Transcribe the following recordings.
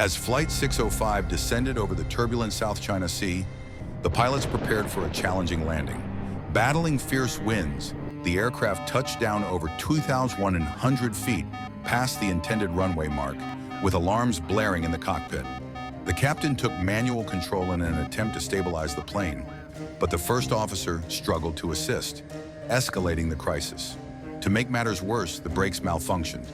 As Flight 605 descended over the turbulent South China Sea, the pilots prepared for a challenging landing. Battling fierce winds, the aircraft touched down over 2,100 feet past the intended runway mark, with alarms blaring in the cockpit. The captain took manual control in an attempt to stabilize the plane, but the first officer struggled to assist, escalating the crisis. To make matters worse, the brakes malfunctioned,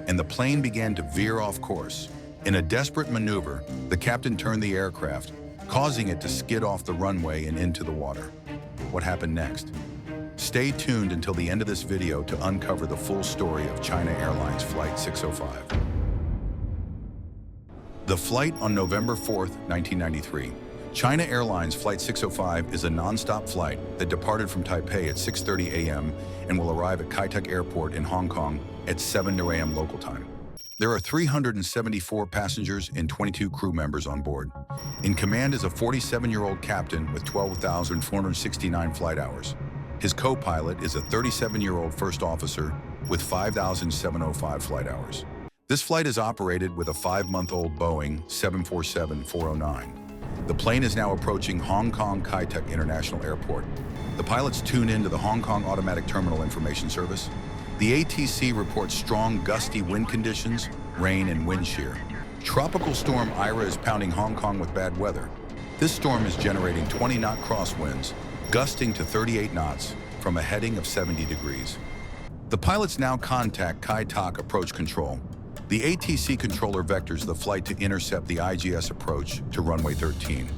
and the plane began to veer off course. In a desperate maneuver, the captain turned the aircraft, causing it to skid off the runway and into the water. What happened next? Stay tuned until the end of this video to uncover the full story of China Airlines Flight 605. The flight on November 4th, 1993. China Airlines Flight 605 is a non-stop flight that departed from Taipei at 6:30 a.m. and will arrive at Kai Tak Airport in Hong Kong at 7 a.m. local time. There are 374 passengers and 22 crew members on board. In command is a 47-year-old captain with 12,469 flight hours. His co-pilot is a 37-year-old first officer with 5,705 flight hours. This flight is operated with a 5-month-old Boeing 747-409. The plane is now approaching Hong Kong Kai Tak International Airport. The pilots tune into the Hong Kong Automatic Terminal Information Service. The ATC reports strong gusty wind conditions, rain, and wind shear. Tropical storm Ira is pounding Hong Kong with bad weather. This storm is generating 20-knot crosswinds, gusting to 38 knots from a heading of 70 degrees. The pilots now contact Kai Tak Approach Control. The ATC controller vectors the flight to intercept the IGS approach to runway 13.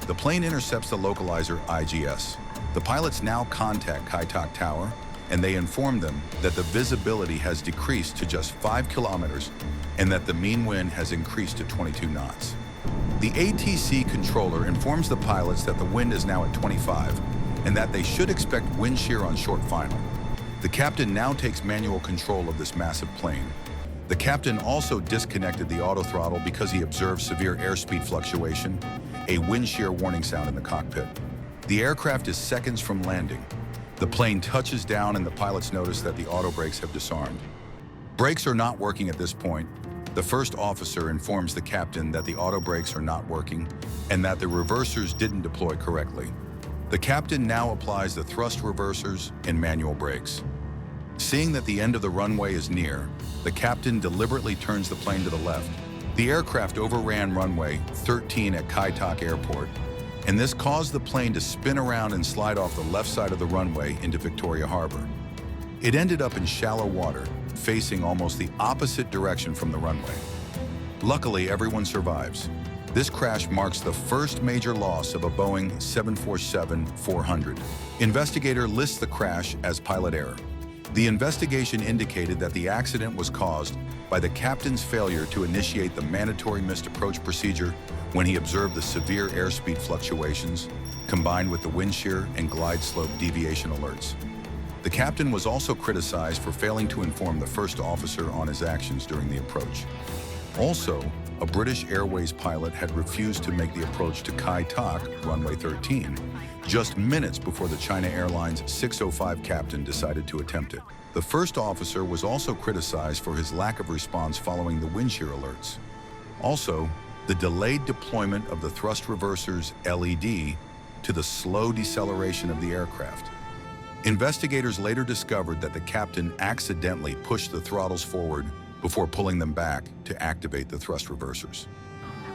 The plane intercepts the localizer IGS. The pilots now contact Kai Tak Tower, and they inform them that the visibility has decreased to just 5 kilometers and that the mean wind has increased to 22 knots. The ATC controller informs the pilots that the wind is now at 25 and that they should expect wind shear on short final. The captain now takes manual control of this massive plane. The captain also disconnected the autothrottle because he observed severe airspeed fluctuation, a wind shear warning sound in the cockpit. The aircraft is seconds from landing. The plane touches down and the pilots notice that the auto brakes have disarmed. Brakes are not working at this point. The first officer informs the captain that the auto brakes are not working and that the reversers didn't deploy correctly. The captain now applies the thrust reversers and manual brakes. Seeing that the end of the runway is near, the captain deliberately turns the plane to the left. The aircraft overran runway 13 at Kai Tak Airport, and this caused the plane to spin around and slide off the left side of the runway into Victoria Harbor. It ended up in shallow water, facing almost the opposite direction from the runway. Luckily, everyone survives. This crash marks the first major loss of a Boeing 747-400. Investigator lists the crash as pilot error. The investigation indicated that the accident was caused by the captain's failure to initiate the mandatory missed approach procedure when he observed the severe airspeed fluctuations, combined with the wind shear and glide slope deviation alerts. The captain was also criticized for failing to inform the first officer on his actions during the approach. Also, a British Airways pilot had refused to make the approach to Kai Tak, runway 13, just minutes before the China Airlines 605 captain decided to attempt it. The first officer was also criticized for his lack of response following the wind shear alerts. Also, the delayed deployment of the thrust reversers LED to the slow deceleration of the aircraft. Investigators later discovered that the captain accidentally pushed the throttles forward before pulling them back to activate the thrust reversers.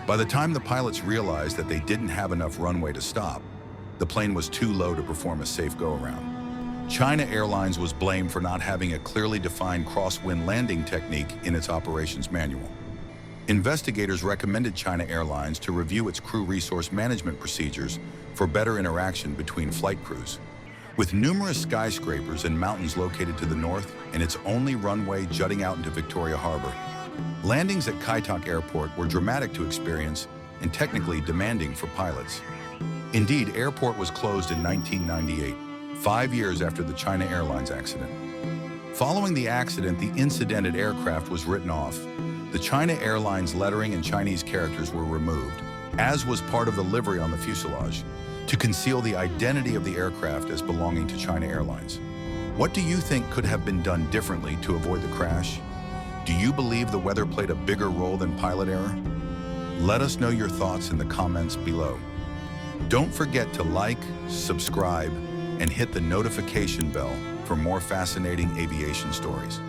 By the time the pilots realized that they didn't have enough runway to stop, the plane was too low to perform a safe go-around. China Airlines was blamed for not having a clearly defined crosswind landing technique in its operations manual. Investigators recommended China Airlines to review its crew resource management procedures for better interaction between flight crews. With numerous skyscrapers and mountains located to the north and its only runway jutting out into Victoria Harbor, landings at Kai Tak Airport were dramatic to experience and technically demanding for pilots. Indeed, airport was closed in 1998, 5 years after the China Airlines accident. Following the accident, the incidented aircraft was written off. The China Airlines lettering and Chinese characters were removed, as was part of the livery on the fuselage, to conceal the identity of the aircraft as belonging to China Airlines. What do you think could have been done differently to avoid the crash? Do you believe the weather played a bigger role than pilot error? Let us know your thoughts in the comments below. Don't forget to like, subscribe, and hit the notification bell for more fascinating aviation stories.